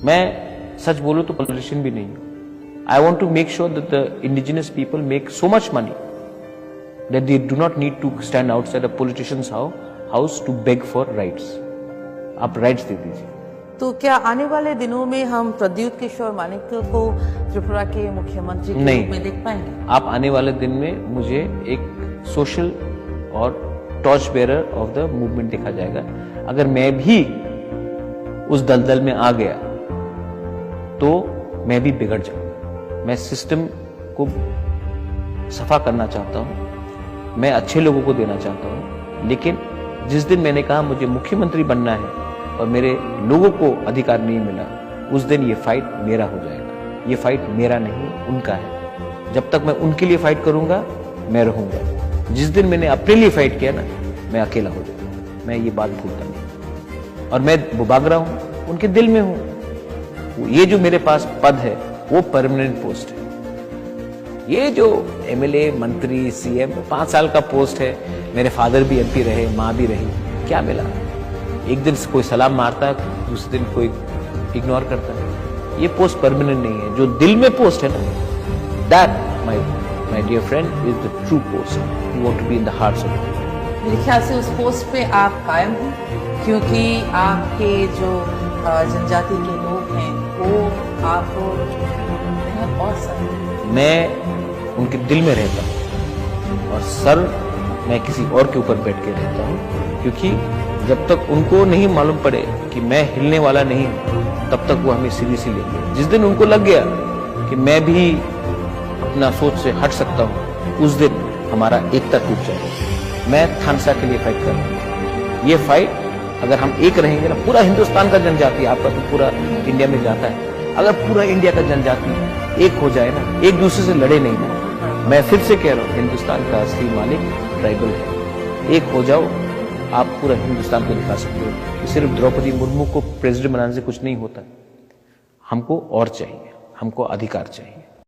मैं सच बोलूं तो पॉलिटिशियन भी नहीं हूं. I want to make sure that the indigenous people make so much money that they do not need to stand outside a politician's house to beg for rights. आप rights दे दीजिए. तो क्या आने वाले दिनों में हम प्रद्युत किशोर मानिक को त्रिपुरा के मुख्यमंत्री के रूप में देख पाएंगे? आप आने वाले दिन में मुझे एक सोशल और torch bearer of the movement देखा जाएगा. अगर मैं भी उस दलदल में आ गया तो मैं भी बिगड़ जाऊंगा. मैं सिस्टम को सफा करना चाहता हूं, मैं अच्छे लोगों को देना चाहता हूं, लेकिन जिस दिन मैंने कहा मुझे मुख्यमंत्री बनना है और मेरे लोगों को अधिकार नहीं मिला, उस दिन ये फाइट मेरा हो जाएगा. ये फाइट मेरा नहीं, उनका है. जब तक मैं उनके लिए फाइट करूंगा मैं रहूंगा. जिस दिन मैंने अपने लिए फाइट किया ना, मैं अकेला हो जाऊंगा. मैं ये बात भूलता नहीं. और मैं बुबागरा हूं, उनके दिल में हूं. ये जो मेरे पास पद है वो परमानेंट पोस्ट है. ये जो एमएलए, मंत्री, सीएम 5 साल का पोस्ट है. मेरे फादर भी एमपी रहे, माँ भी रही. क्या मिला? एक दिन कोई सलाम मारता है, दूसरे दिन कोई इग्नोर करता है. ये पोस्ट परमानेंट नहीं है. जो दिल में पोस्ट है ना, that my dear friend is the true post. You want to be in the hearts of. मेरे ख्याल से उस पोस्ट पे आप कायम हैं, क्योंकि आपके जो जनजाति के लोग हैं वो आपको और सर. मैं उनके दिल में रहता हूँ और सर मैं किसी और के ऊपर बैठ के रहता हूँ, क्योंकि जब तक उनको नहीं मालूम पड़े कि मैं हिलने वाला नहीं हूँ, तब तक वो हमें सीरियसली लेंगे. जिस दिन उनको लग गया कि मैं भी अपना सोच से हट सकता हूँ, उस दिन हमारा एकता टूट जाएगा. मैं थानसा के लिए फाइट कर रहा हूँ. ये फाइट अगर हम एक रहेंगे ना, पूरा हिंदुस्तान का जनजाति, आपका तो पूरा इंडिया में जाता है, अगर पूरा इंडिया का जनजाति एक हो जाए ना, एक दूसरे से लड़े नहीं ना, मैं फिर से कह रहा हूँ हिंदुस्तान का असली मालिक ट्राइबल है. एक हो जाओ, आप पूरा हिंदुस्तान को दिखा सकते हो कि सिर्फ द्रौपदी मुर्मू को प्रेसिडेंट बनाने से कुछ नहीं होता. हमको और चाहिए, हमको अधिकार चाहिए.